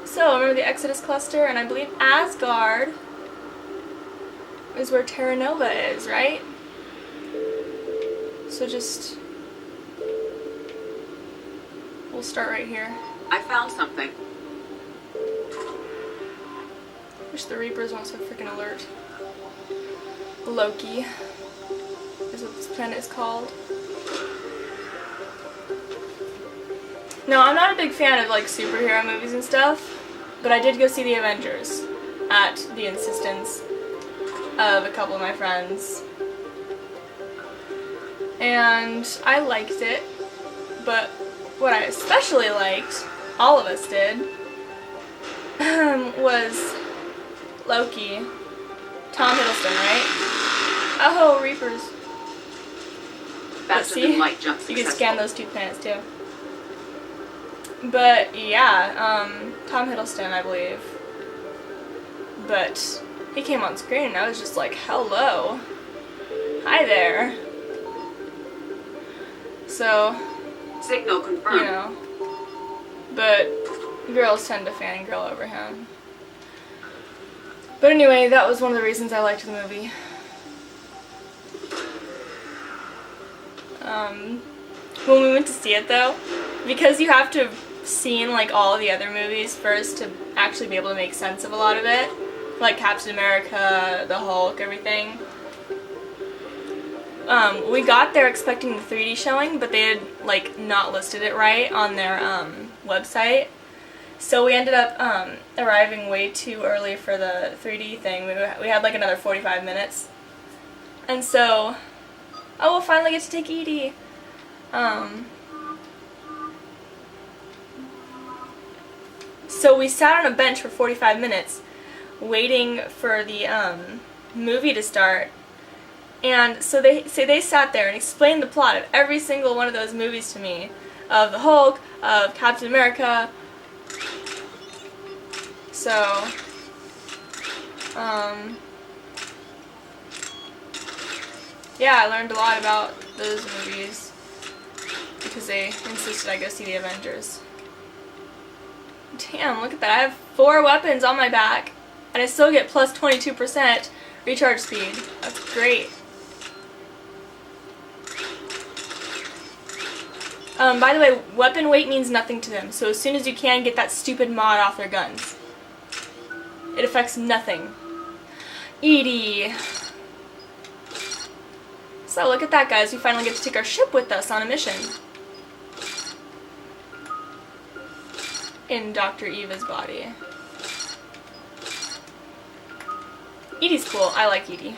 So, remember the Exodus Cluster, and I believe Asgard is where Terra Nova is, right? So we'll start right here. I found something. Wish the Reapers weren't so freaking alert. Loki is what this planet is called. No, I'm not a big fan of like superhero movies and stuff, but I did go see the Avengers at the insistence of a couple of my friends. And I liked it, but what I especially liked, all of us did, was Loki. Tom Hiddleston, right? Oh, Reapers. Faster See? than light jump You successful. can scan those two planets too. But yeah, Tom Hiddleston, I believe. But he came on screen and I was just like, hello. Hi there. So, Signal confirmed. you know. But girls tend to fangirl over him. But anyway, that was one of the reasons I liked the movie. When we went to see it though, because you have to have seen like all of the other movies first to actually be able to make sense of a lot of it, like Captain America, the Hulk, everything. We got there expecting the 3D showing, but they had like not listed it right on their website. So we ended up arriving way too early for the 3D thing. We had like another 45 minutes. And so, we'll finally get to take Edie. So we sat on a bench for 45 minutes waiting for the movie to start. And so they sat there and explained the plot of every single one of those movies to me. Of the Hulk, of Captain America. So, yeah, I learned a lot about those movies because they insisted I go see the Avengers. Damn, look at that. I have 4 weapons on my back, and I still get plus 22% recharge speed. That's great. By the way, weapon weight means nothing to them, so as soon as you can, get that stupid mod off their guns. It affects nothing. Edie. So look at that, guys. We finally get to take our ship with us on a mission. In Dr. Eva's body. Edie's cool. I like Edie.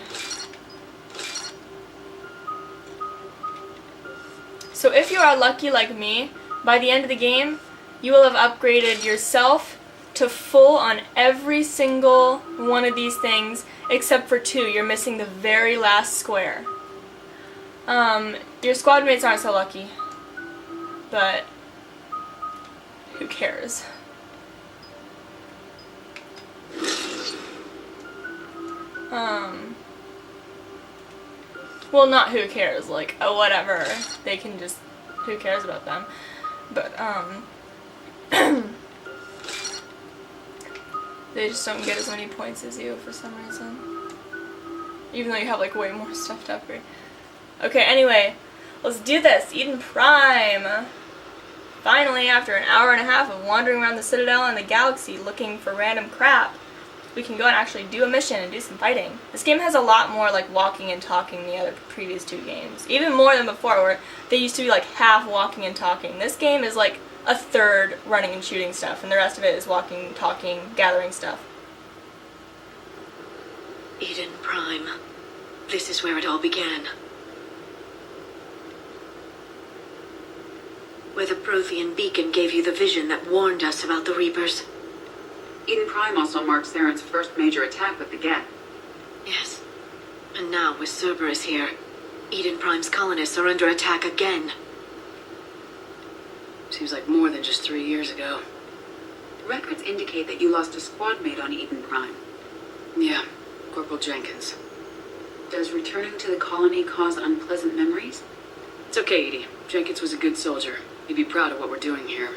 So if you are lucky like me, by the end of the game, you will have upgraded yourself to full on every single one of these things, except for 2. You're missing the very last square. Your squad mates aren't so lucky, but who cares? Well, not who cares, like, oh, whatever. They can just, who cares about them? But, they just don't get as many points as you for some reason. Even though you have, like, way more stuff to upgrade. Okay, anyway, let's do this. Eden Prime! Finally, after an hour and a half of wandering around the Citadel and the galaxy looking for random crap, we can go and actually do a mission and do some fighting. This game has a lot more like walking and talking than the other previous 2 games. Even more than before, where they used to be like half walking and talking. This game is like a third running and shooting stuff, and the rest of it is walking, talking, gathering stuff. Eden Prime. This is where it all began. Where the Prothean beacon gave you the vision that warned us about the Reapers. Eden Prime also marks Theron's first major attack with the Geth. Yes. And now, with Cerberus here, Eden Prime's colonists are under attack again. Seems like more than just 3 years ago. Records indicate that you lost a squad mate on Eden Prime. Yeah, Corporal Jenkins. Does returning to the colony cause unpleasant memories? It's okay, Edie. Jenkins was a good soldier. He'd be proud of what we're doing here.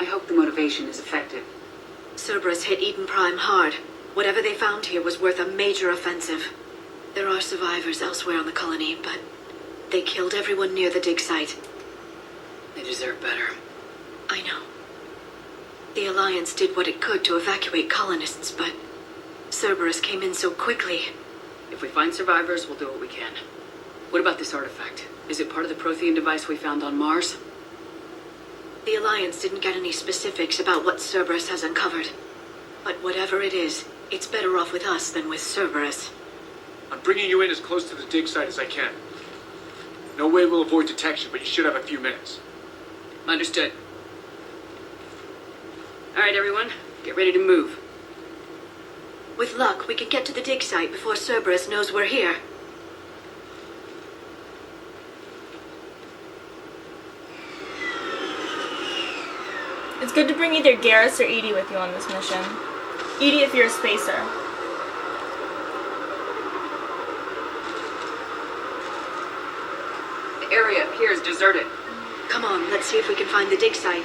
I hope the motivation is effective. Cerberus hit Eden Prime hard. Whatever they found here was worth a major offensive. There are survivors elsewhere on the colony, but they killed everyone near the dig site. They deserve better. I know. The Alliance did what it could to evacuate colonists, but Cerberus came in so quickly. If we find survivors, we'll do what we can. What about this artifact? Is it part of the Prothean device we found on Mars? The Alliance didn't get any specifics about what Cerberus has uncovered. But whatever it is, it's better off with us than with Cerberus. I'm bringing you in as close to the dig site as I can. No way we'll avoid detection, but you should have a few minutes. Understood. All right, everyone. Get ready to move. With luck, we can get to the dig site before Cerberus knows we're here. It's good to bring either Garrus or Edie with you on this mission. Edie if you're a spacer. The area appears deserted. Come on, let's see if we can find the dig site.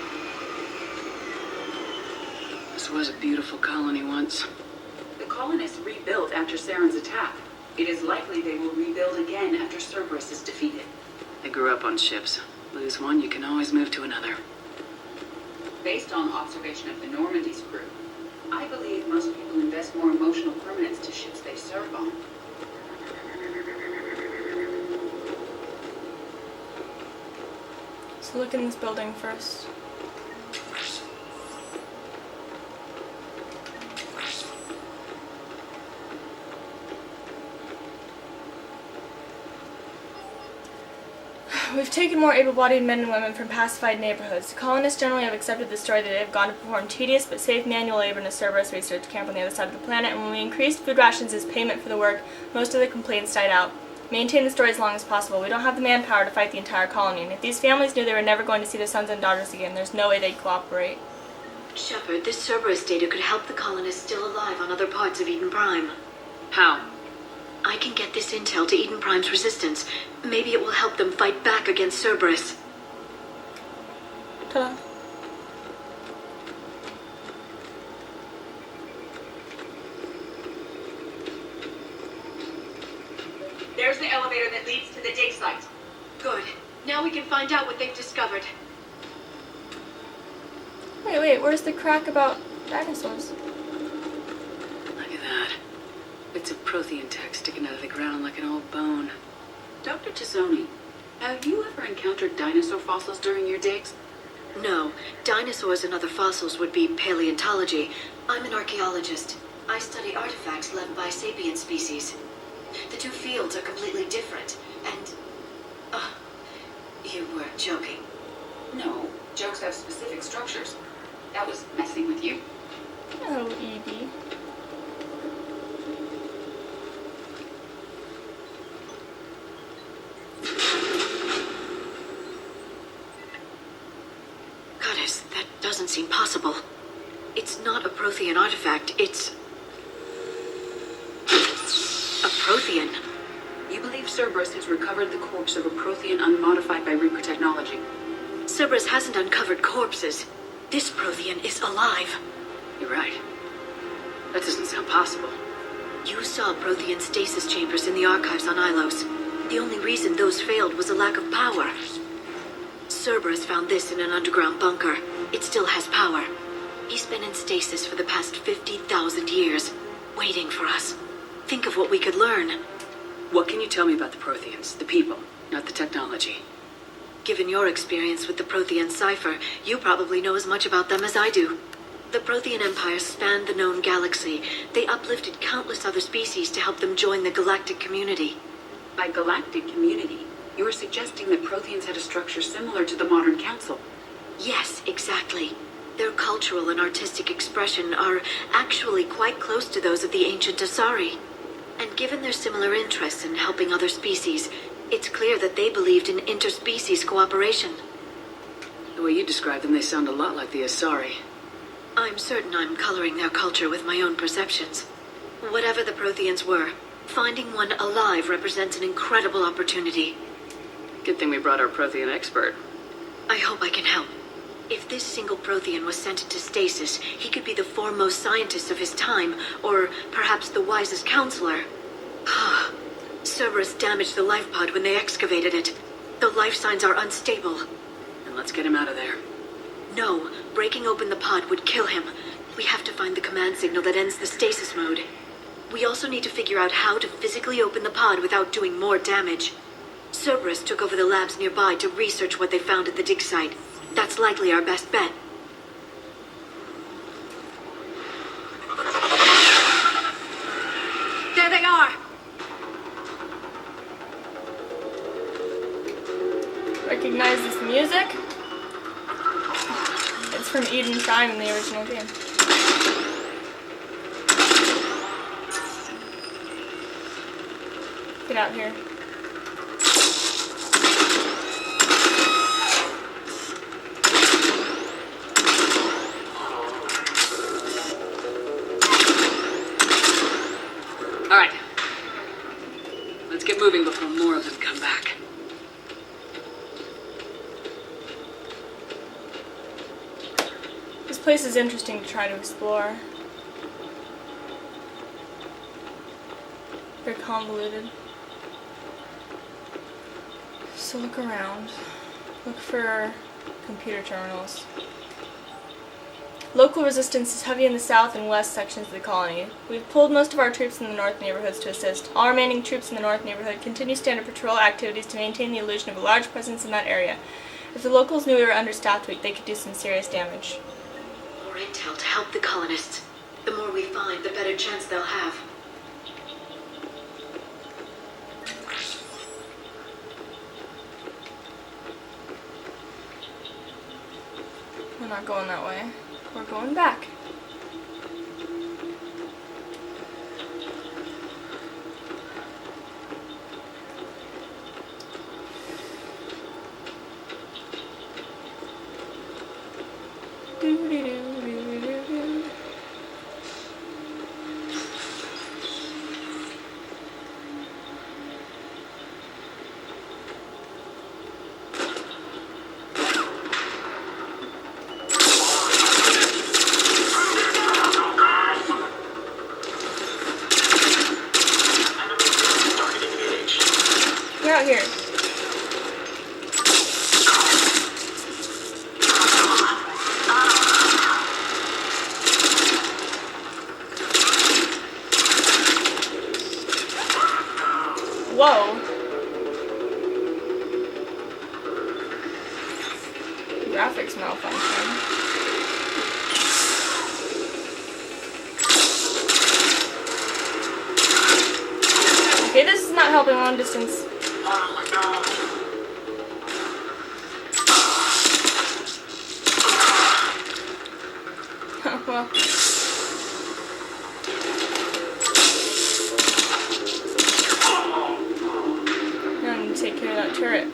This was a beautiful colony once. The colonists rebuilt after Saren's attack. It is likely they will rebuild again after Cerberus is defeated. They grew up on ships. Lose one, you can always move to another. Based on observation of the Normandy's crew, I believe most people invest more emotional permanence to ships they serve on. So look in this building first. We've taken more able-bodied men and women from pacified neighborhoods. The colonists generally have accepted the story that they have gone to perform tedious but safe manual labor in a Cerberus research camp on the other side of the planet, and when we increased food rations as payment for the work, most of the complaints died out. Maintain the story as long as possible. We don't have the manpower to fight the entire colony, and if these families knew they were never going to see their sons and daughters again, there's no way they'd cooperate. Shepard, this Cerberus data could help the colonists still alive on other parts of Eden Prime. How? I can get this intel to Eden Prime's resistance. Maybe it will help them fight back against Cerberus. Ta-da. There's the elevator that leads to the dig site. Good. Now we can find out what they've discovered. Wait, where's the crack about dinosaurs? Look at that. Bits of Prothean tech sticking out of the ground like an old bone. Dr. Tazzoni, have you ever encountered dinosaur fossils during your digs? No, dinosaurs and other fossils would be paleontology. I'm an archaeologist. I study artifacts left by sapient species. The two fields are completely different, and... you weren't joking. No, jokes have specific structures. That was messing with you. Oh, Edie. Goddess, that doesn't seem possible. It's not a Prothean artifact, it's... a Prothean. You believe Cerberus has recovered the corpse of a Prothean unmodified by Reaper technology. Cerberus hasn't uncovered corpses. This Prothean is alive. You're right. That doesn't sound possible. You saw Prothean stasis chambers in the archives on Ilos. The only reason those failed was a lack of power. Cerberus found this in an underground bunker. It still has power. He's been in stasis for the past 50,000 years, waiting for us. Think of what we could learn. What can you tell me about the Protheans, the people, not the technology? Given your experience with the Prothean cipher, you probably know as much about them as I do. The Prothean Empire spanned the known galaxy. They uplifted countless other species to help them join the galactic community. By galactic community, you are suggesting that Protheans had a structure similar to the modern council. Yes, exactly. Their cultural and artistic expression are actually quite close to those of the ancient Asari. And given their similar interests in helping other species, it's clear that they believed in interspecies cooperation. The way you describe them, they sound a lot like the Asari. I'm certain I'm coloring their culture with my own perceptions. Whatever the Protheans were, finding one alive represents an incredible opportunity. Good thing we brought our Prothean expert. I hope I can help. If this single Prothean was sent into stasis, he could be the foremost scientist of his time, or perhaps the wisest counselor. Cerberus damaged the life pod when they excavated it. The life signs are unstable. And let's get him out of there. No, breaking open the pod would kill him. We have to find the command signal that ends the stasis mode. We also need to figure out how to physically open the pod without doing more damage. Cerberus took over the labs nearby to research what they found at the dig site. That's likely our best bet. There they are! Recognize this music? It's from Eden Prime in the original game. Get out here. Alright. Let's get moving before more of them come back. This place is interesting to try to explore. Very convoluted. So look around. Look for computer terminals. Local resistance is heavy in the south and west sections of the colony. We've pulled most of our troops in the north neighborhoods to assist. All remaining troops in the north neighborhood continue standard patrol activities to maintain the illusion of a large presence in that area. If the locals knew we were understaffed, they could do some serious damage. More intel to help the colonists. The more we find, the better chance they'll have. We're not going that way. We're going back. Doo-doo-doo-doo-doo-doo. Get out here. Whoa. Graphics malfunction. Okay, this is not helping long distance. Well. Now I need to take care of that turret.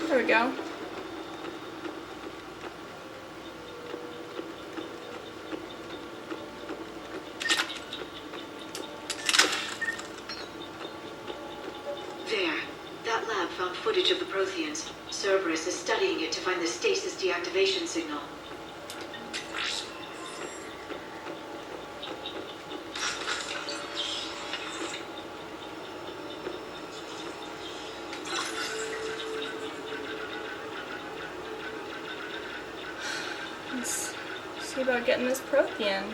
There we go. There. That lab found footage of the Protheans. Cerberus is studying it to find the stasis deactivation signal. Let's see about getting this Prothean.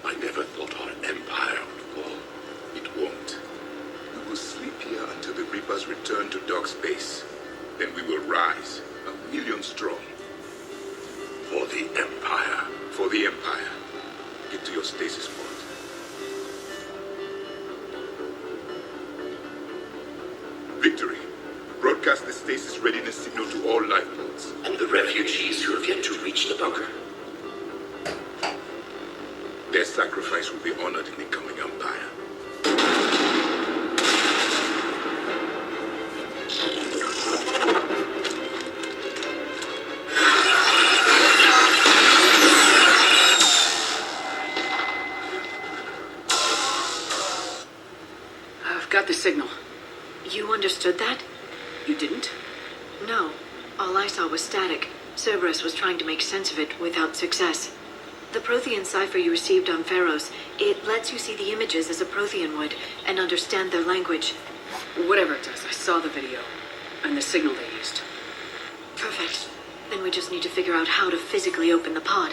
I never thought our empire would fall. It won't. We will sleep here until the Reapers return to Dock's base. Then we will rise, 1,000,000 strong. the Empire. For the Empire. Get to your stasis pod. Victory. Broadcast the stasis readiness signal to all lifeboats. And the refugees who have yet to reach the bunker. Their sacrifice will be honored in the coming Empire. I've got the signal. You understood that? You didn't? No. All I saw was static. Cerberus was trying to make sense of it without success. The Prothean cipher you received on Pharos, it lets you see the images as a Prothean would and understand their language. Whatever it does, I saw the video. And the signal they used. Perfect. Then we just need to figure out how to physically open the pod.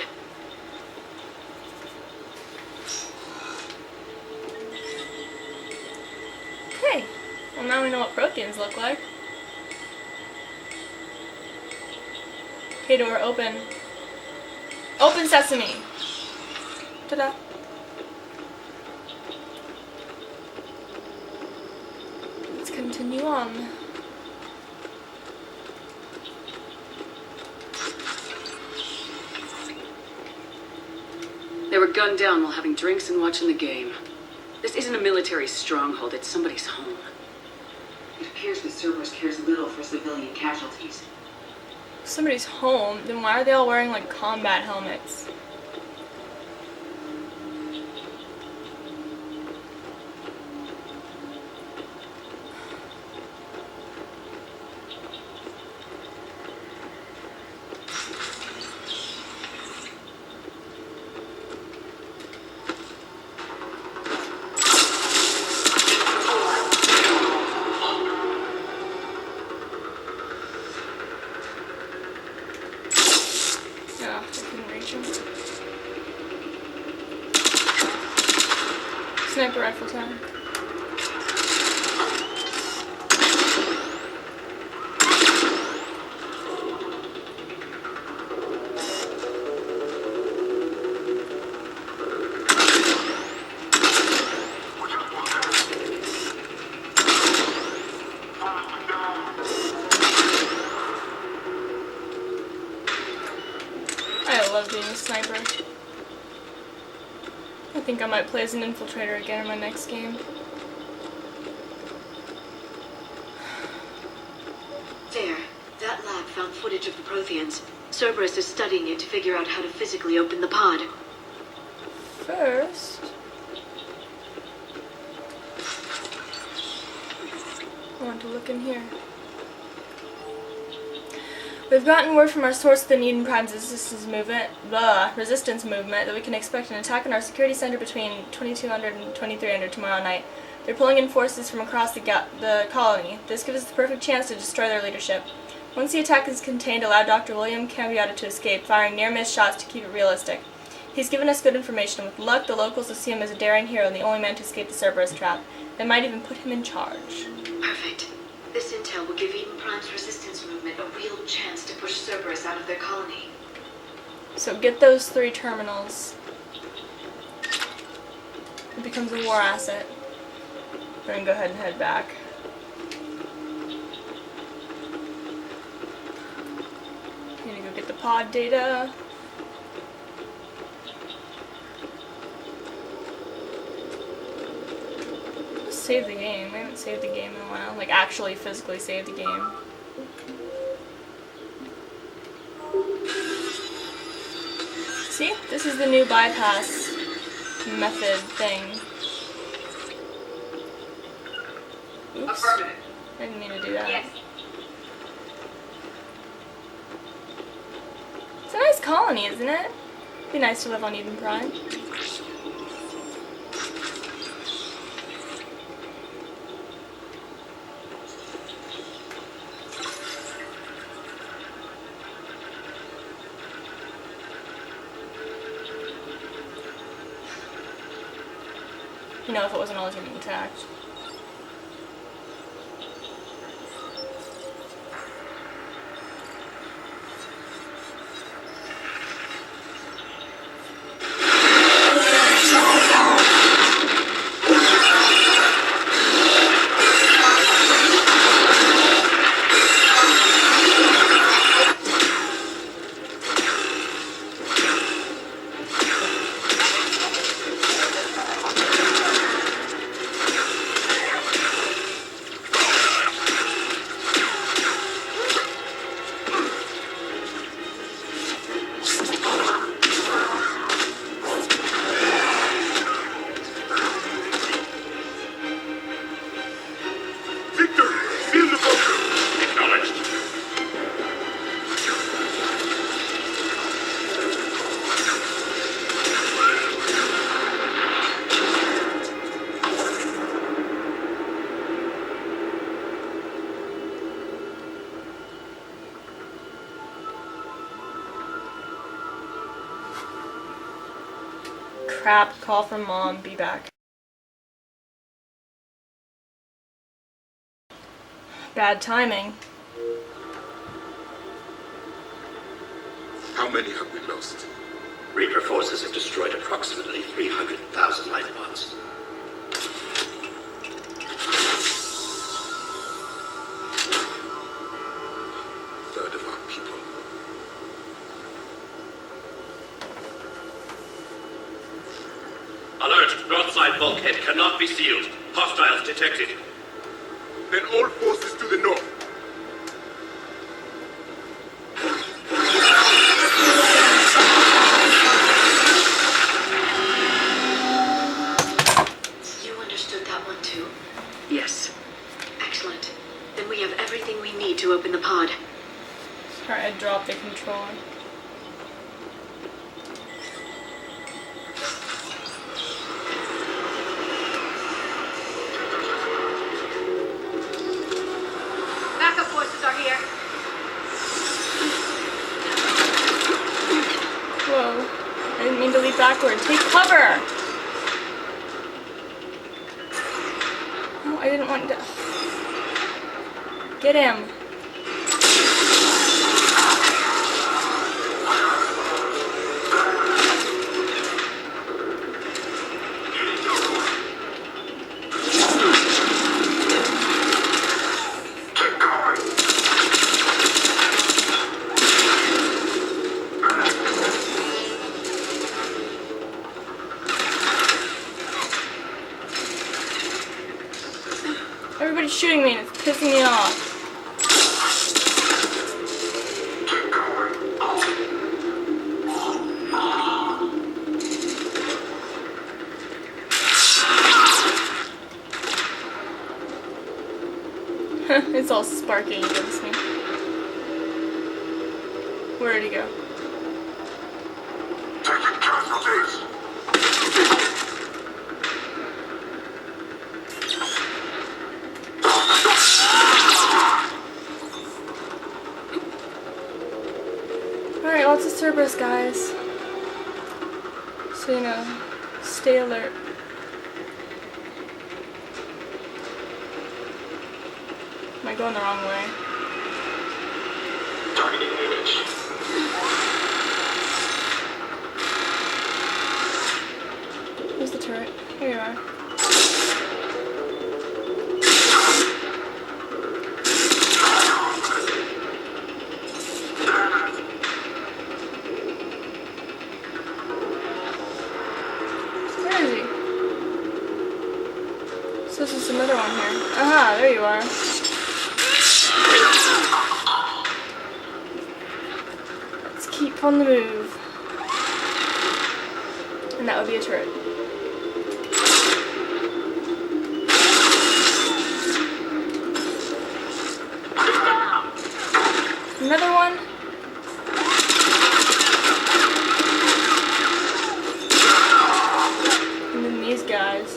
Okay. Well, now we know what Protheans look like. Okay, door, open. Open sesame! Ta-da! Let's continue on. They were gunned down while having drinks and watching the game. This isn't a military stronghold, it's somebody's home. It appears that Cerberus cares little for civilian casualties. Somebody's home, then why are they all wearing like combat helmets? Yeah, I couldn't reach him. Sniper rifle time. I love being a sniper. I think I might play as an infiltrator again in my next game. There. That lab found footage of the Protheans. Cerberus is studying it to figure out how to physically open the pod. First, I want to look in here. We've gotten word from our source of the Eden Prime's resistance movement that we can expect an attack on our security center between 2200 and 2300 tomorrow night. They're pulling in forces from across the colony. This gives us the perfect chance to destroy their leadership. Once the attack is contained, allow Dr. William Cambiata to escape, firing near-miss shots to keep it realistic. He's given us good information. With luck, the locals will see him as a daring hero and the only man to escape the Cerberus trap. They might even put him in charge. Perfect. This intel will give Eden Prime's resistance movement a real chance to push Cerberus out of their colony. So get those 3 terminals. It becomes a war asset. Then go ahead and head back. Need to go get the pod data. Let's save the game. We haven't saved the game in a while. Like actually physically save the game. See? This is the new bypass method thing. Oops. Affirmative. I didn't mean to do that. Yes. It's a nice colony, isn't it? It'd be nice to live on Eden Prime. You know, if it wasn't always getting attacked. crap, call from mom, be back. Bad timing. How many have we lost? Reaper forces have destroyed approximately 300,000 life pods. Third of our people. Alert! Northside bulkhead cannot be sealed. Hostiles detected. Then all forces to the north. You understood that one too? Yes. Excellent. Then we have everything we need to open the pod. Sorry, I dropped the controller. Backup forces are here. Whoa. I didn't mean to leap backward. Take cover! No, I didn't want to... Get him. Everybody's shooting me and it's pissing me off. It's all sparking against me. Where'd he go? Taking casualties. Alright, lots of Cerberus, guys. So, you know, stay alert. Am I going the wrong way? Targeting image. Where's the turret? Here you are. Where is he? So this is another one here. Aha, there you are. Let's keep on the move. And that would be a turret. Another one. And then these guys.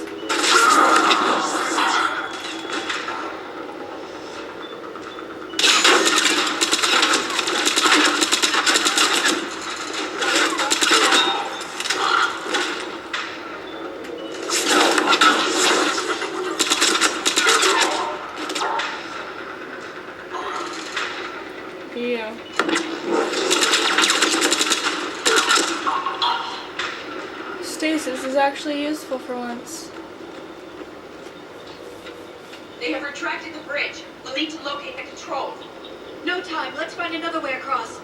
Yeah. Stasis is actually useful for once. They have retracted the bridge. We'll need to locate the control. No time. Let's find another way across.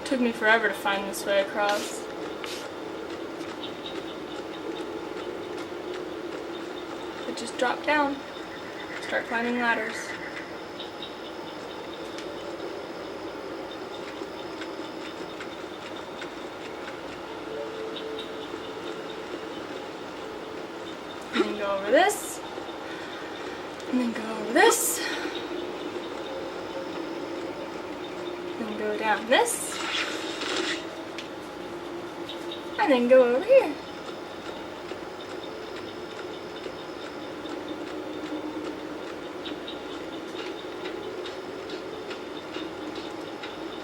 Took me forever to find this way across. But just drop down. Start climbing ladders. And then go over this. And then go over this. And go down this. And then go over here.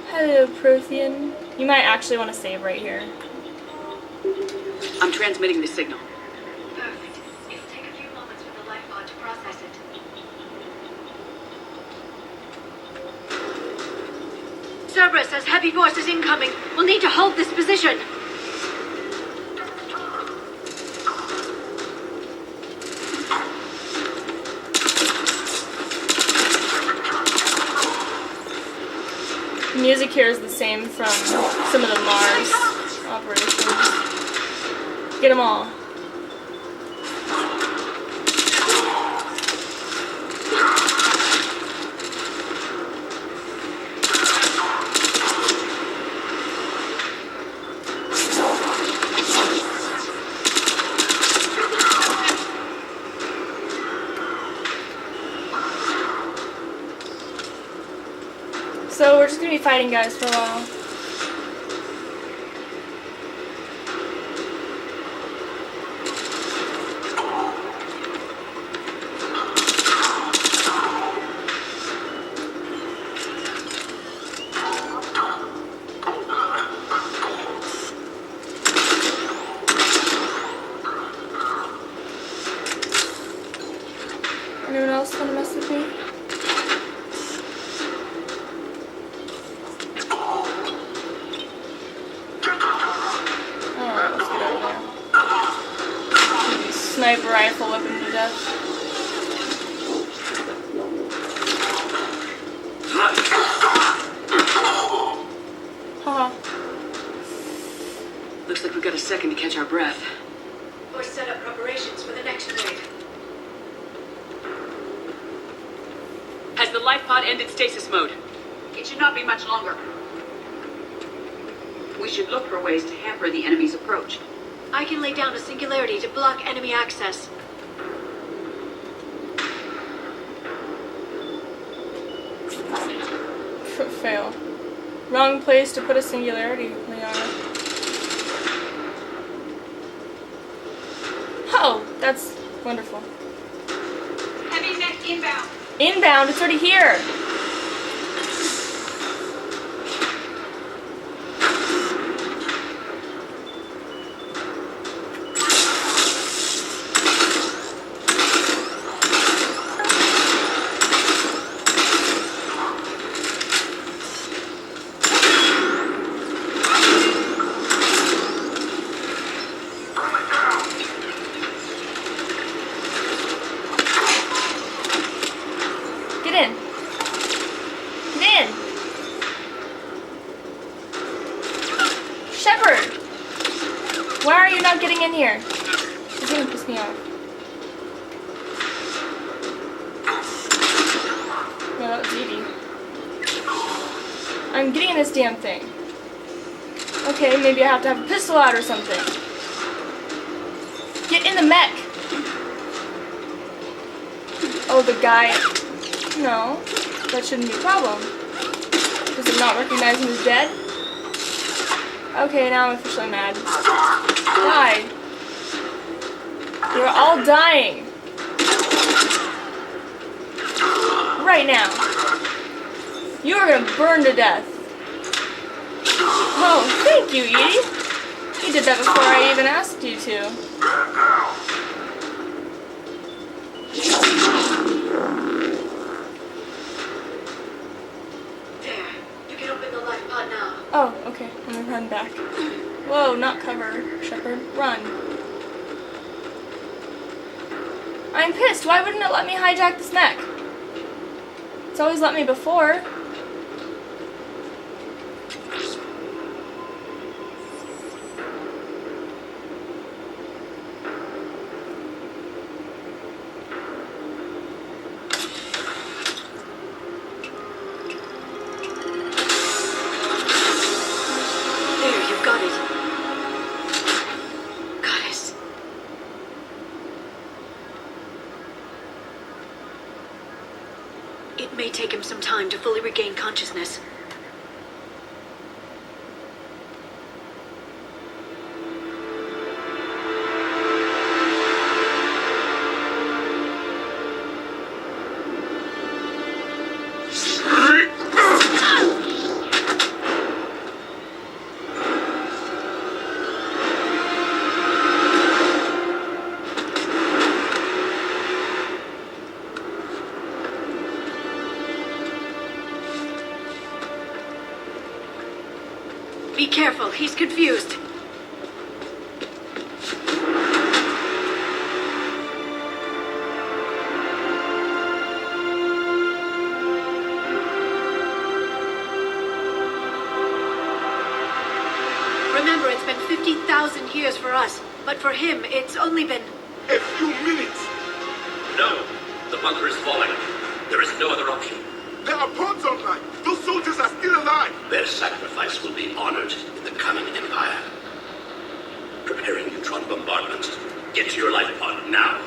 Hello, Prothean. You might actually want to save right here. I'm transmitting the signal. Perfect. It'll take a few moments for the life pod to process it. Cerberus has heavy forces incoming. We'll need to hold this position. The music here is the same from some of the Mars operations. Get them all. So we're just gonna be fighting guys for a while. Anyone else wanna mess with me? Alright, let's get over there. Sniper rifle whipping to death. Haha. Looks like we've got a second to catch our breath. Or set up preparations for the next wave. Has the life pod ended stasis mode? It should not be much longer. We should look for ways to hamper the enemy's approach. I can lay down a singularity to block enemy access. Fail. Wrong place to put a singularity, Liara. Oh, that's wonderful. Heavy net inbound. Inbound, it's already here. Get in. Get in. Shepard! Why are you not getting in here? You're gonna piss me off. No, that was Edie. I'm getting in this damn thing. Okay, maybe I have to have a pistol out or something. Get in the mech! Oh, the guy... No, that shouldn't be a problem. Does it not recognize him as dead? Okay, now I'm officially mad. Die. You're all dying. Right now. You are gonna burn to death. Oh, thank you, Edie. You did that before I even asked you to. There. You can open the life pod now. Oh, okay. I'm gonna run back. Whoa, not cover, Shepard. Run. I'm pissed. Why wouldn't it let me hijack this mech? It's always let me before. There, you've got it. Goddess. It may take him some time to fully regain consciousness. Be careful, he's confused. Remember, it's been 50,000 years for us, but for him, it's only been... A few minutes! No! The bunker is falling. There is no other option. There are pods online! Those soldiers are still alive! Their sacrifice will be honored in the coming Empire. Preparing neutron bombardment. Get to your life pod now.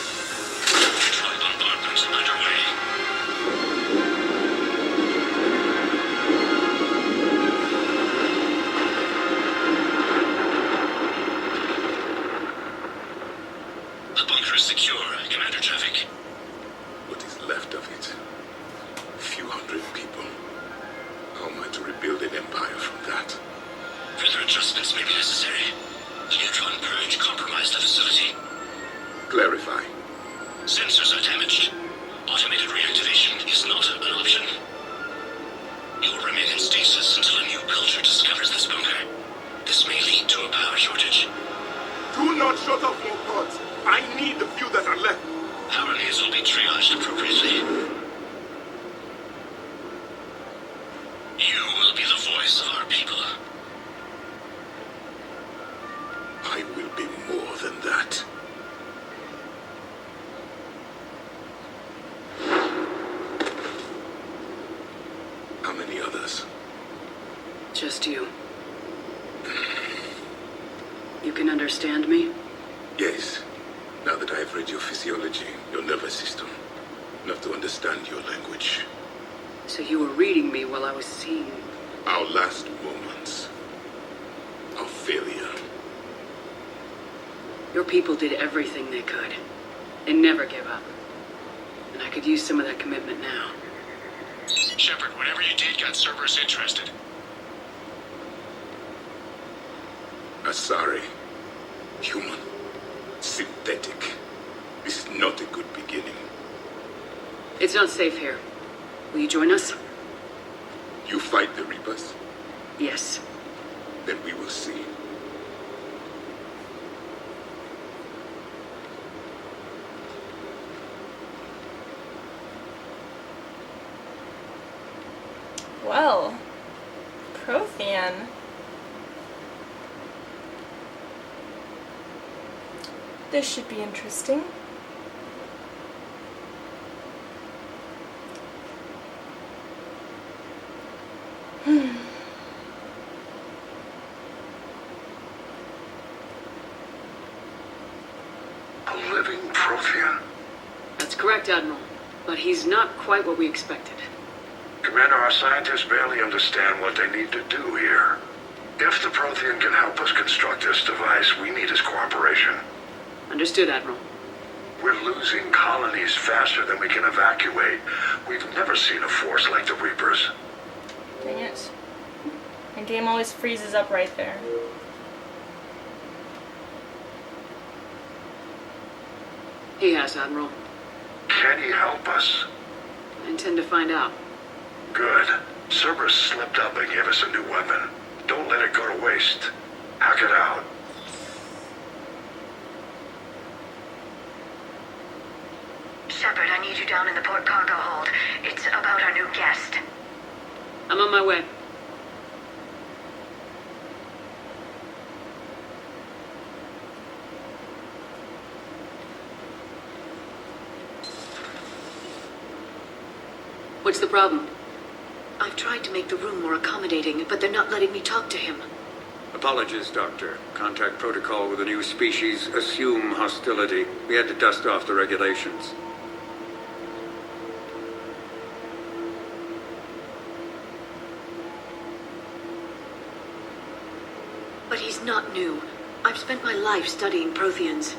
Neutron bombardment underway. The bunker is secure, Commander Javik. What is left of it? A few hundred people. How am I to rebuild an empire from that? Further adjustments may be necessary. The neutron purge compromised the facility. Clarify. Sensors are damaged. Automated reactivation is not an option. You will remain in stasis until a new culture discovers this bunker. This may lead to a power shortage. Do not shut off more pods! I need the few that are left! Power needs will be triaged appropriately. You will be the voice of our people. I will be more than that. How many others? Just you. You can understand me? Yes. Now that I have read your physiology, your nervous system, enough to understand your language. So you were reading me while I was seeing. Our last moments. Our failure. Your people did everything they could. They never gave up. And I could use some of that commitment now. Shepard, whatever you did got Cerberus interested. Asari. Human. Synthetic. This is not a good beginning. It's not safe here. Will you join us? You fight the Reapers, Yes. then we will see. Well, Prothean. This should be interesting. A living Prothean. That's correct, Admiral. But he's not quite what we expected. Commander, our scientists barely understand what they need to do here. If the Prothean can help us construct this device, we need his cooperation. Understood, Admiral. We're losing colonies faster than we can evacuate. We've never seen a force like the Reapers. Dang it. My game always freezes up right there. He has, Admiral. Can he help us? I intend to find out. Good. Cerberus slipped up and gave us a new weapon. Don't let it go to waste. Hack it out. Shepard, I need you down in the port cargo hold. It's about our new guest. I'm on my way. What's the problem? I've tried to make the room more accommodating, but they're not letting me talk to him. Apologies, Doctor. Contact protocol with a new species. Assume hostility. We had to dust off the regulations. But he's not new. I've spent my life studying Protheans.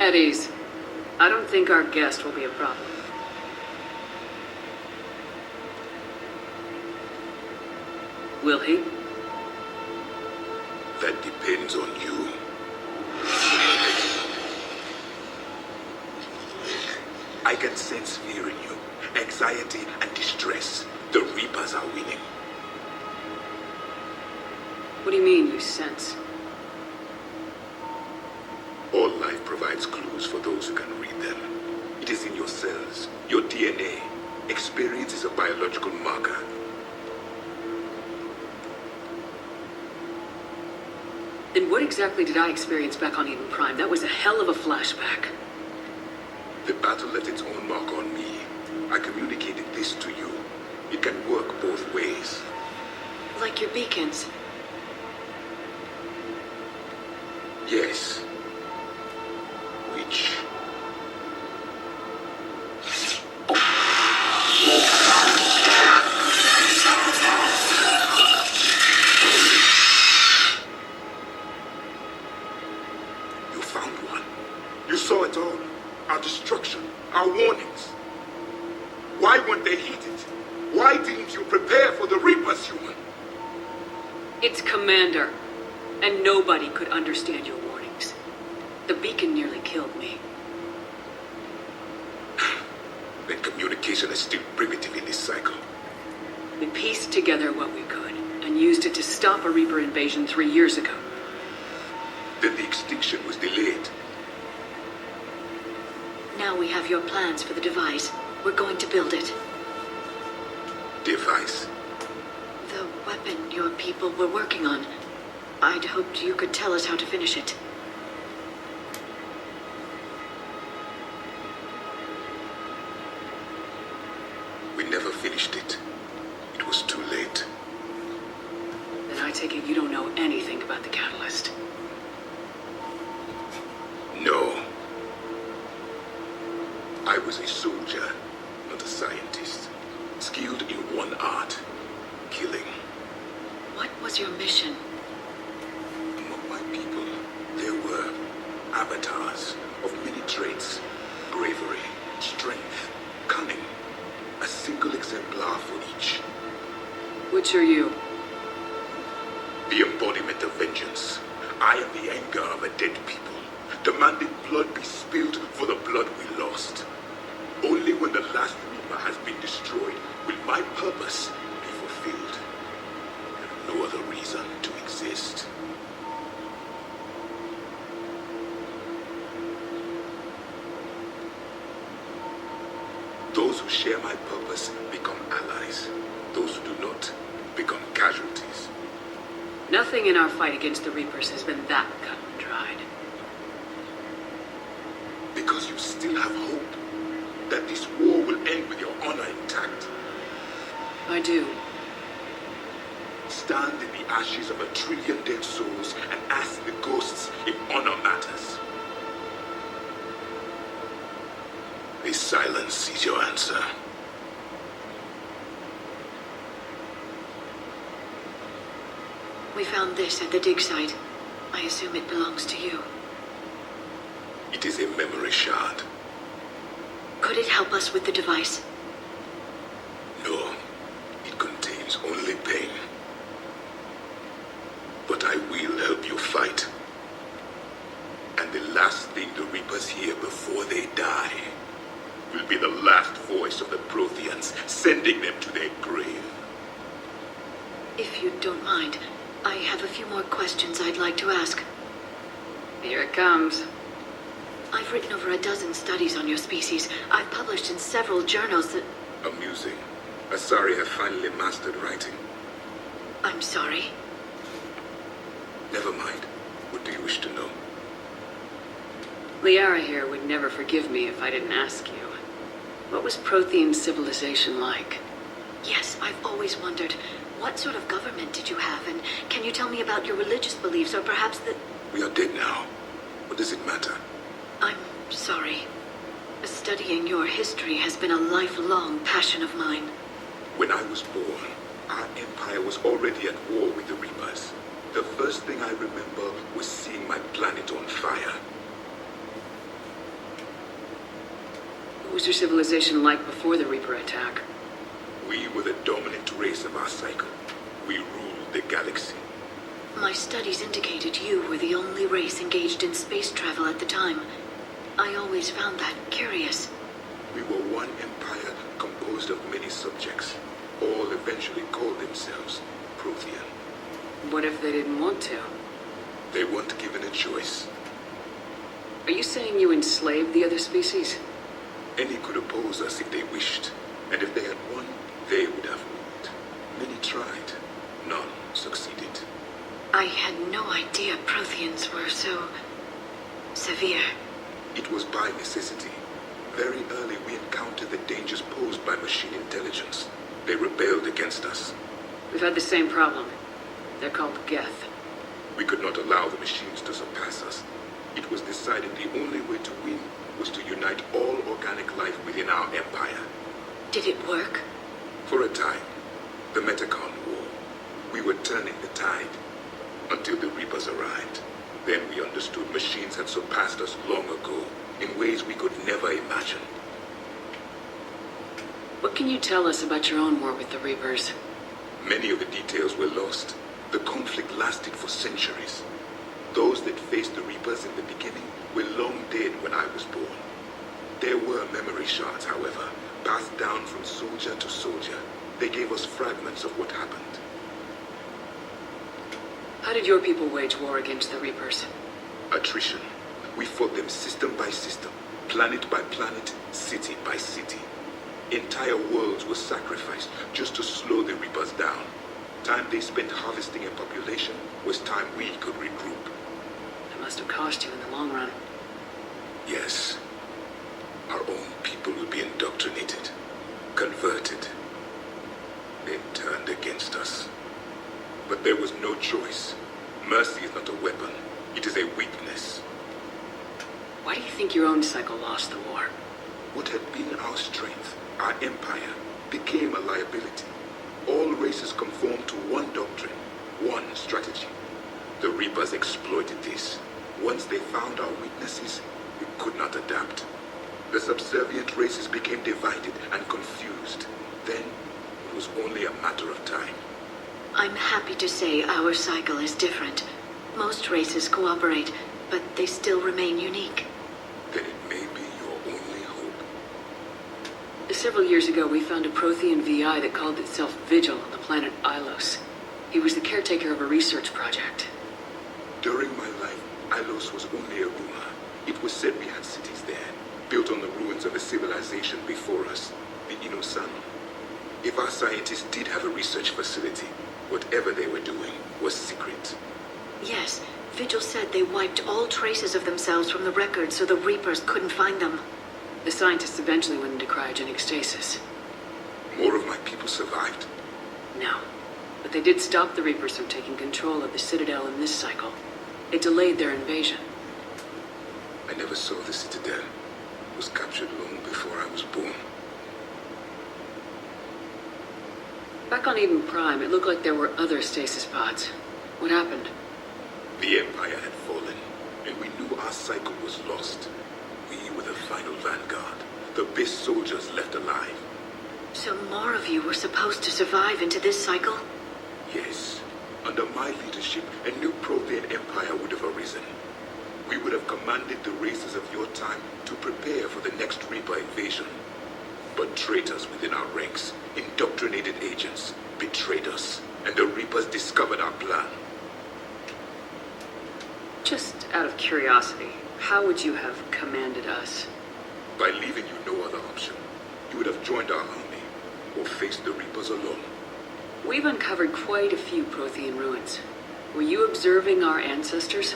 At ease. I don't think our guest will be a problem. Will he? That depends on you. I can sense fear in you, anxiety and distress. The Reapers are winning. What do you mean, you sense? All life provides clues for those who can read them. It is in your cells, your DNA. Experience is a biological marker. Then what exactly did I experience back on Eden Prime? That was a hell of a flashback. The battle left its own mark on me. I communicated this to you. It can work both ways. Like your beacons. Yes. Which? You found one. You saw it all. Our destruction, our warnings. Why weren't they heeded? Why didn't you prepare for the Reapers, human? It's Commander. And nobody could understand your warnings. The beacon nearly killed me. Then communication is still primitive in this cycle. We pieced together what we could, and used it to stop a Reaper invasion 3 years ago. Then the extinction was delayed. Now we have your plans for the device. We're going to build it. Device. The weapon your people were working on. I'd hoped you could tell us how to finish it. We never finished it. It was too late. Then I take it you don't know anything about the catalyst. No. I was a soldier, not a scientist. Skilled in one art, killing. What was your mission? Among my people, there were avatars of many traits. Bravery, strength, cunning. A single exemplar for each. Which are you? The embodiment of vengeance. I am the anger of a dead people, demanding blood be spilled for the blood we lost. Only when the last Reaper has been destroyed will my purpose be fulfilled. I have no other reason to exist. Those who share my purpose become allies. Those who do not become casualties. Nothing in our fight against the Reapers has been that cut and dried. Because you still have hope that this war will end with your honor intact. I do. Stand in the ashes of 1 trillion dead souls and ask the ghosts if honor matters. This silence is your answer. We found this at the dig site. I assume it belongs to you. It is a memory shard. Could it help us with the device? No, it contains only pain. But I will help you fight. And the last thing the Reapers hear before they die will be the last voice of the Protheans, sending them to their grave. If you don't mind, I have a few more questions I'd like to ask. Here it comes. I've written over a dozen studies on your species. I've published in several journals that... Amusing. Asari have finally mastered writing. I'm sorry. Never mind. What do you wish to know? Liara here would never forgive me if I didn't ask you. What was Prothean civilization like? Yes, I've always wondered, what sort of government did you have? And can you tell me about your religious beliefs, or perhaps the... We are dead now. What does it matter? I'm sorry. Studying your history has been a lifelong passion of mine. When I was born, our empire was already at war with the Reapers. The first thing I remember was seeing my planet on fire. What was your civilization like before the Reaper attack? We were the dominant race of our cycle. We rule the galaxy. My studies indicated you were the only race engaged in space travel at the time. I always found that curious. We were one empire composed of many subjects. All eventually called themselves Prothean. What if they didn't want to? They weren't given a choice. Are you saying you enslaved the other species? Any could oppose us if they wished, and if they had won, they would have ruled. Many tried. None succeeded. I had no idea Protheans were so severe. It was by necessity. Very early we encountered the dangers posed by machine intelligence. They rebelled against us. We've had the same problem. They're called Geth. We could not allow the machines to surpass us. It was decided the only way to win was to unite all organic life within our empire. Did it work? For a time, the Metacon War, we were turning the tide until the Reapers arrived. Then we understood machines had surpassed us long ago in ways we could never imagine. What can you tell us about your own war with the Reapers? Many of the details were lost. The conflict lasted for centuries. Those that faced the Reapers in the beginning were long dead when I was born. There were memory shards, however, passed down from soldier to soldier. They gave us fragments of what happened. How did your people wage war against the Reapers? Attrition. We fought them system by system, planet by planet, city by city. Entire worlds were sacrificed just to slow the Reapers down. Time they spent harvesting a population was time we could regroup. It must have cost you in the long run. Yes. Our own people would be indoctrinated, converted, then turned against us. But there was no choice. Mercy is not a weapon. It is a weakness. Why do you think your own cycle lost the war? What had been our strength, our empire, became a liability. All races conformed to one doctrine, one strategy. The Reapers exploited this. Once they found our weaknesses, we could not adapt. The subservient races became divided and confused. Then, it was only a matter of time. I'm happy to say our cycle is different. Most races cooperate, but they still remain unique. Then it may be your only hope. Several years ago, we found a Prothean VI that called itself Vigil on the planet Ilos. He was the caretaker of a research project. During my life, Ilos was only a rumor. It was said we had cities there, built on the ruins of a civilization before us, the Inosan. If our scientists did have a research facility, whatever they were doing was secret. Yes, Vigil said they wiped all traces of themselves from the records so the Reapers couldn't find them. The scientists eventually went into cryogenic stasis. More of my people survived. No. But they did stop the Reapers from taking control of the Citadel in this cycle. They delayed their invasion. I never saw the Citadel. It was captured long before I was born. Back on Eden Prime, it looked like there were other stasis pods. What happened? The Empire had fallen, and we knew our cycle was lost. We were the final vanguard, the best soldiers left alive. So more of you were supposed to survive into this cycle? Yes. Under my leadership, a new Prothean empire would have arisen. We would have commanded the races of your time to prepare for the next Reaper invasion. But traitors within our ranks, indoctrinated agents, betrayed us, and the Reapers discovered our plan. Just out of curiosity, how would you have commanded us? By leaving you no other option, you would have joined our army, or faced the Reapers alone. We've uncovered quite a few Prothean ruins. Were you observing our ancestors?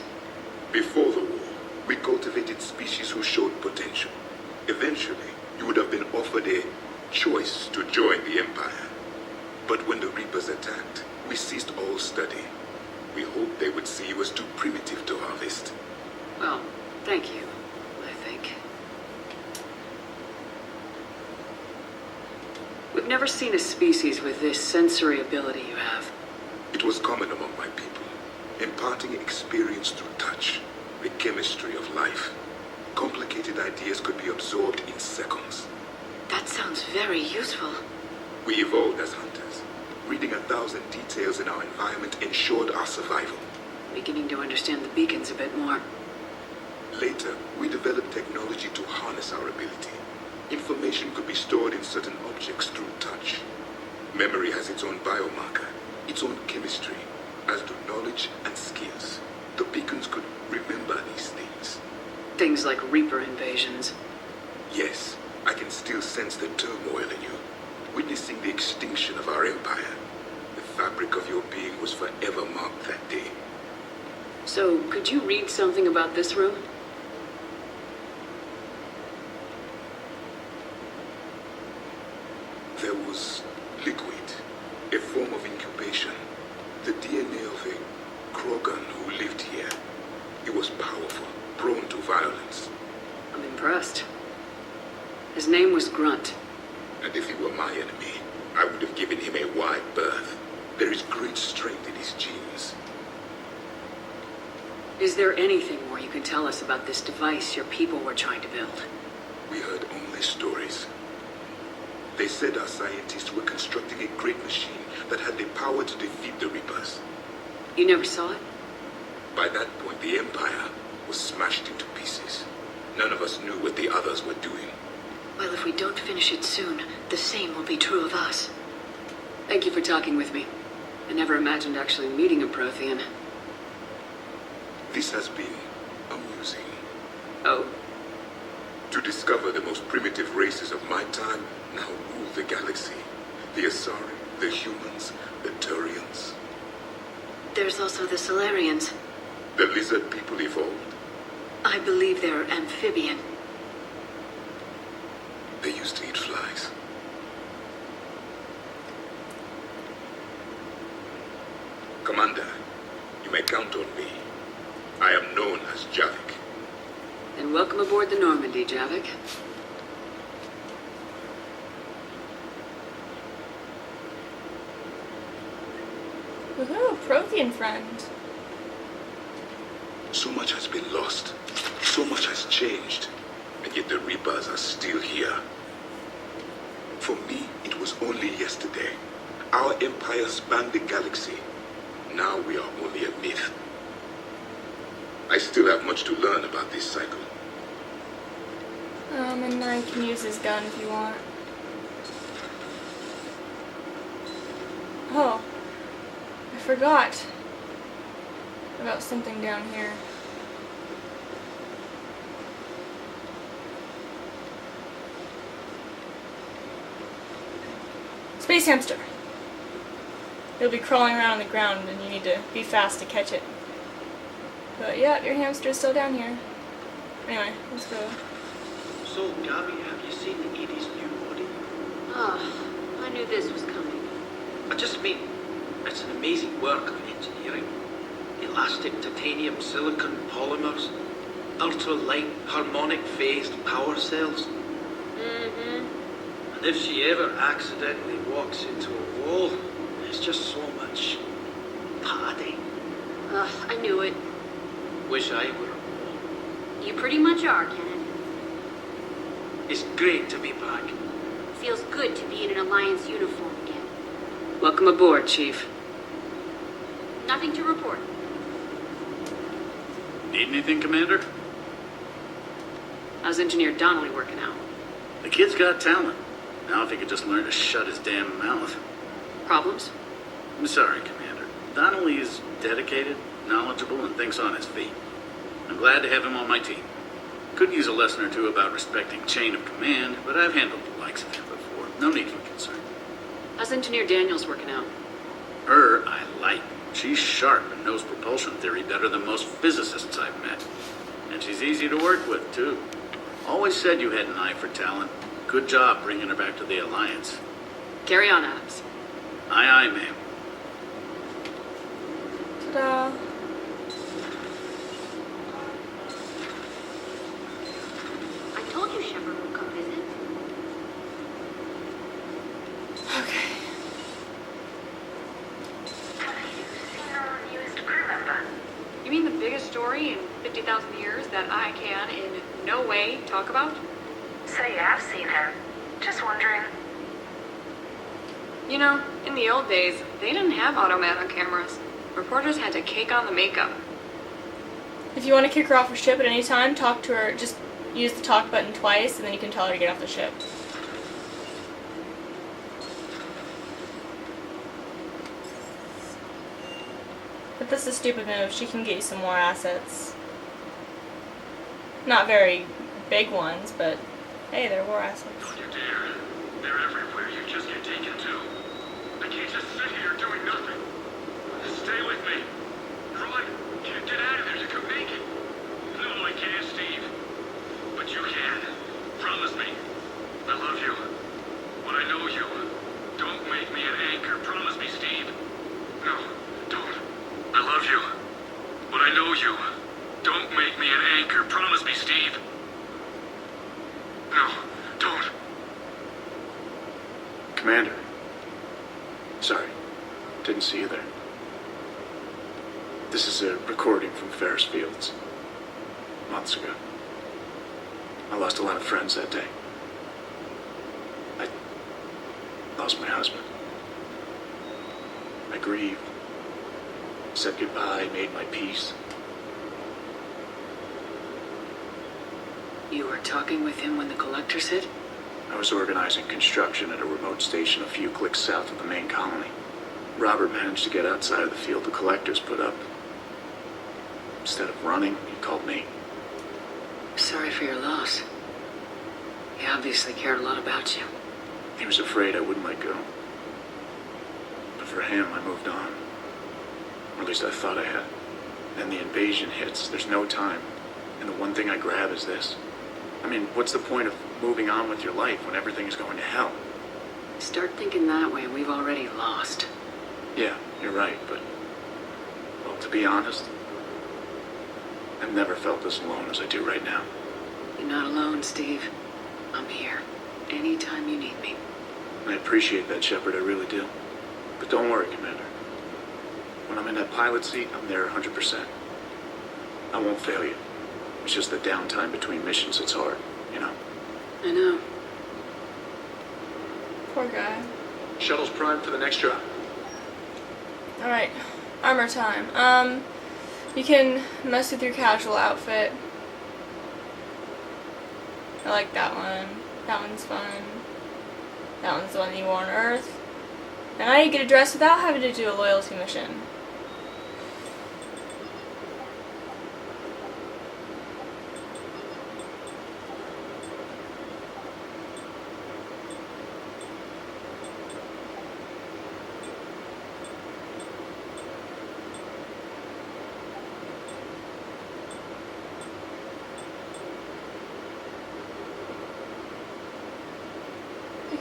Before the war, we cultivated species who showed potential. Eventually, you would have been offered a choice to join the Empire. But when the Reapers attacked, we ceased all study. We hoped they would see you as too primitive to harvest. Well, thank you, I think. We've never seen a species with this sensory ability you have. It was common among my people, imparting experience through touch, the chemistry of life. Complicated ideas could be absorbed in seconds. That sounds very useful. We evolved as hunters. Reading 1,000 details in our environment ensured our survival. Beginning to understand the beacons a bit more. Later, we developed technology to harness our ability. Information could be stored in certain objects through touch. Memory has its own biomarker, its own chemistry, as do knowledge and skills. The beacons could remember these things. Things like Reaper invasions. Yes, I can still sense the turmoil in you, witnessing the extinction of our empire. The fabric of your being was forever marked that day. So, could you read something about this room? There was liquid, a form of incubation. The DNA of a Krogan who lived here. He was powerful, prone to violence. I'm impressed. His name was Grunt. And if he were my enemy, I would have given him a wide berth. There is great strength in his genes. Is there anything more you can tell us about this device your people were trying to build? We heard only stories. They said our scientists were constructing a great machine that had the power to defeat the Reapers. You never saw it? By that point, the Empire was smashed into pieces. None of us knew what the others were doing. Well, if we don't finish it soon, the same will be true of us. Thank you for talking with me. I never imagined actually meeting a Prothean. This has been amusing. Oh? To discover the most primitive races of my time now rule the galaxy. The Asari, the humans, the Turians. There's also the Solarians. The lizard people evolved. I believe they're amphibian. They used to eat flies. Commander, you may count on me. I am known as Javik. And welcome aboard the Normandy, Javik. Woohoo, Prothean friend. So much has been lost. So much has changed. And yet the Reapers are still here. For me, it was only yesterday. Our empire spanned the galaxy. Now we are only a myth. I still have much to learn about this cycle. And I can use his gun if you want. Oh, I forgot about something down here. Space hamster. It'll be crawling around on the ground and you need to be fast to catch it. But yeah, your hamster's still down here. Anyway, let's go. So, Gabby, have you seen Edie's new body? I knew this was coming. I just mean, it's an amazing work of engineering. Elastic titanium silicon polymers, ultra-light harmonic phased power cells. And if she ever accidentally walks into a wall, there's just so much padding. I knew it. Wish I were a wall. You pretty much are, Kenneth. It's great to be back. Feels good to be in an Alliance uniform again. Welcome aboard, Chief. Nothing to report. Need anything, Commander? How's Engineer Donnelly working out? The kid's got talent. Now if he could just learn to shut his damn mouth. Problems? I'm sorry, Commander. Donnelly is dedicated, knowledgeable, and thinks on his feet. I'm glad to have him on my team. Could use a lesson or two about respecting chain of command, but I've handled the likes of him before. No need for concern. How's Engineer Daniels working out? Her, I like. She's sharp and knows propulsion theory better than most physicists I've met. And she's easy to work with, too. Always said you had an eye for talent. Good job bringing her back to the Alliance. Carry on, Adams. Aye, aye, ma'am. Ta-da. I told you Shepard would come visit. Okay. You mean the biggest story in 50,000 years that I can in no way talk about? So you have seen him. Just wondering. You know, in the old days, they didn't have automatic cameras. Reporters had to cake on the makeup. If you want to kick her off her ship at any time, talk to her, just use the talk button twice, and then you can tell her to get off the ship. But this is a stupid move. She can get you some more assets. Not very big ones, but hey, they're war assets. Don't you dare. They're everywhere. You just get taken too. I can't just sit here doing nothing. Stay with me. Run. Get out of there. You can make it. No, I can't, Steve. But you can. Promise me. I love you. But I know you. Don't make me an anchor. Promise me, Steve. No, don't. I love you. But I know you. Don't make me an anchor. Promise me, Steve. No, don't. Commander. Sorry. Didn't see you there. This is a recording from Ferris Fields. Months ago. I lost a lot of friends that day. I lost my husband. I grieved. Said goodbye, made my peace. You were talking with him when the collectors hit? I was organizing construction at a remote station a few clicks south of the main colony. Robert managed to get outside of the field the collectors put up. Instead of running, he called me. Sorry for your loss. He obviously cared a lot about you. He was afraid I wouldn't let go. But for him, I moved on. Or at least I thought I had. Then the invasion hits. There's no time. And the one thing I grab is this. I mean, what's the point of moving on with your life when everything is going to hell? Start thinking that way and we've already lost. Yeah, you're right, but... Well, to be honest, I've never felt as alone as I do right now. You're not alone, Steve. I'm here. Anytime you need me. I appreciate that, Shepard, I really do. But don't worry, Commander. When I'm in that pilot seat, I'm there 100%. I won't fail you. It's just the downtime between missions that's hard, you know? I know. Poor guy. Shuttle's primed for the next drop. Alright, armor time. You can mess with your casual outfit. I like that one. That one's fun. That one's the one that you wore on Earth. And now you get to dress without having to do a loyalty mission.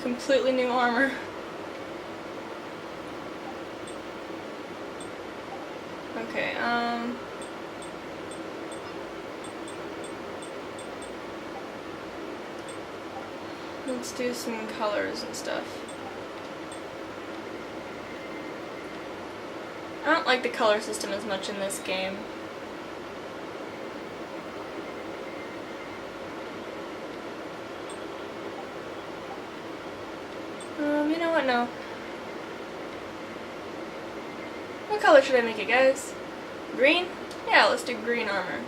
Completely new armor. Okay, let's do some colors and stuff. I don't like the color system as much in this game. You know what? No. What color should I make it, guys? Green? Yeah, let's do green armor.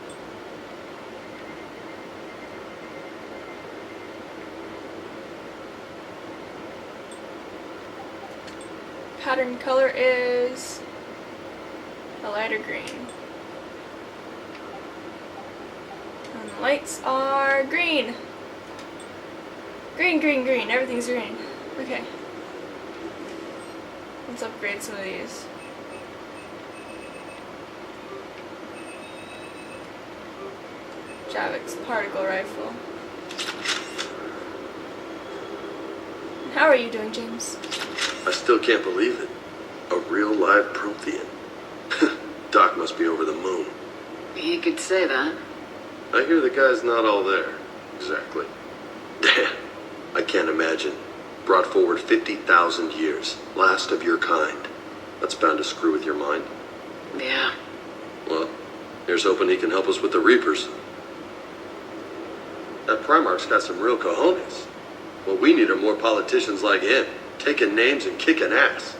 Pattern color is a lighter green. And the lights are green. Green, green, green. Everything's green. Okay. Let's upgrade some of these. Javik's particle rifle. How are you doing, James? I still can't believe it. A real live Prothean. Doc must be over the moon. You could say that. I hear the guy's not all there. Exactly. Damn. I can't imagine. Brought forward 50,000 years. Last of your kind. That's bound to screw with your mind. Yeah. Well, here's hoping he can help us with the Reapers. That Primarch's got some real cojones. What we need are more politicians like him. taking names and kicking ass.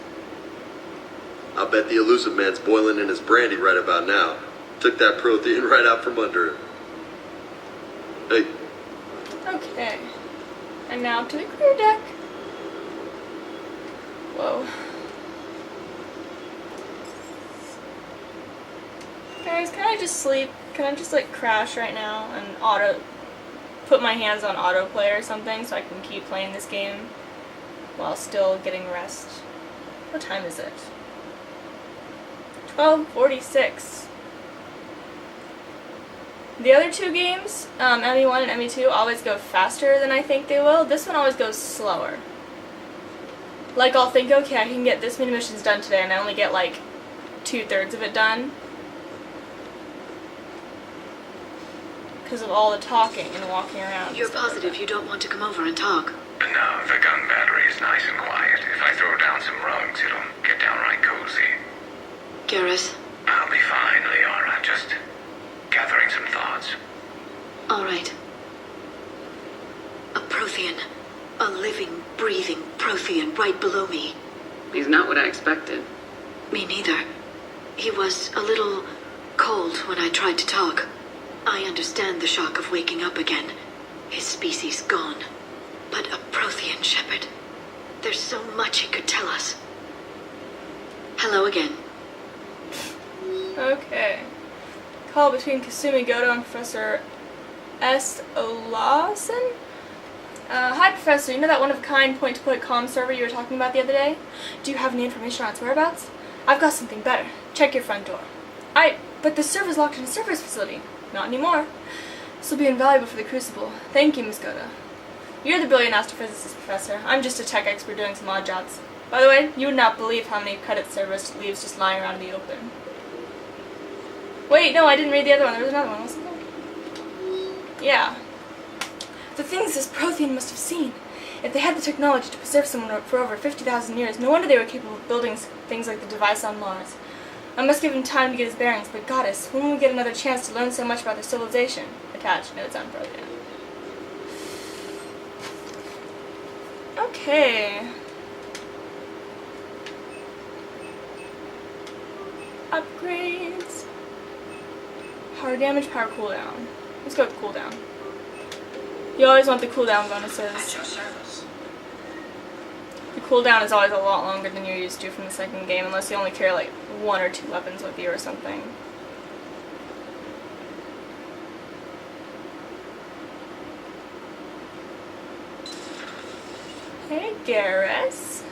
I'll bet the elusive man's boiling in his brandy right about now. Took that Prothean right out from under him. Hey. Okay. And now to the crew deck. Whoa. Guys, can I just sleep? Can I just like crash right now and put my hands on autoplay or something so I can keep playing this game while still getting rest? What time is it? 12:46. The other two games, ME1 and ME2, always go faster than I think they will. This one always goes slower. Like, I'll think, okay, I can get this many missions done today, and I only get like 2/3 of it done. Because of all the talking and walking around. You're positive you don't want to come over and talk? No, the gun battery is nice and quiet. If I throw down some rugs, it'll get downright cozy. Garrus? I'll be fine, Liara. Just gathering some thoughts. All right. A Prothean. A living, breathing Prothean right below me. He's not what I expected. Me neither. He was a little cold when I tried to talk. I understand the shock of waking up again. His species gone. But a Prothean shepherd. There's so much he could tell us. Hello again. Okay. Call between Kasumi Goto and Professor S. Olausen? Hi, Professor. You know that one-of-a-kind point-to-point comm server you were talking about the other day? Do you have any information on its whereabouts? I've got something better. Check your front door. But the server's locked in a server's facility. Not anymore. This will be invaluable for the Crucible. Thank you, Miss Goto. You're the brilliant astrophysicist, Professor. I'm just a tech expert doing some odd jobs. By the way, you would not believe how many credit servers leaves just lying around in the open. Wait, no, I didn't read the other one. There was another one, wasn't there? Yeah. The things this Prothean must have seen. If they had the technology to preserve someone for over 50,000 years, no wonder they were capable of building things like the device on Mars. I must give him time to get his bearings, but Goddess, when will we get another chance to learn so much about their civilization? Attached notes on Prothean. Okay. Upgrades. Power damage, power cooldown. Let's go with cooldown. You always want the cooldown bonuses. At your service. The cooldown is always a lot longer than you're used to from the second game, unless you only carry like 1 or 2 weapons with you or something. Hey, Garrus.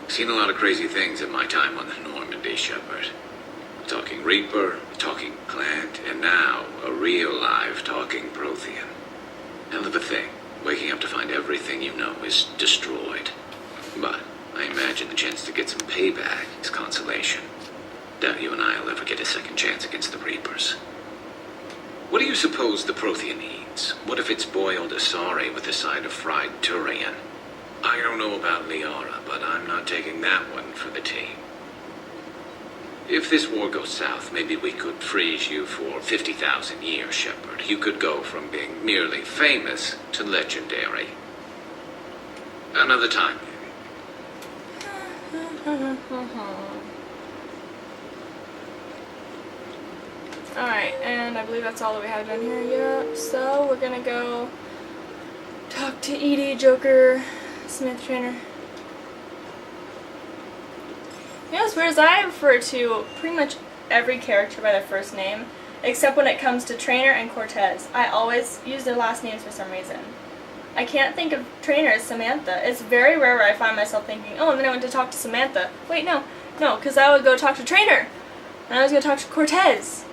Seen a lot of crazy things in my time on the Normandy, Shepard. Talking Reaper, talking plant, and now a real live talking Prothean. Hell of a thing, waking up to find everything you know is destroyed. But I imagine the chance to get some payback is consolation. Doubt you and I will ever get a second chance against the Reapers. What do you suppose the Prothean needs? What if it's boiled Asari with a side of fried Turian? I don't know about Liara, but I'm not taking that one for the team. If this war goes south, maybe we could freeze you for 50,000 years, Shepard. You could go from being merely famous to legendary. Another time, maybe. Alright, and I believe that's all that we have done here yet. So we're gonna go talk to Edie, Joker, Samantha Trainer. You know what's weird is I refer to pretty much every character by their first name, except when it comes to Trainer and Cortez. I always use their last names for some reason. I can't think of Trainer as Samantha. It's very rare where I find myself thinking, oh, and then I went to talk to Samantha. Wait, no, because I would go talk to Trainer, and I was going to talk to Cortez.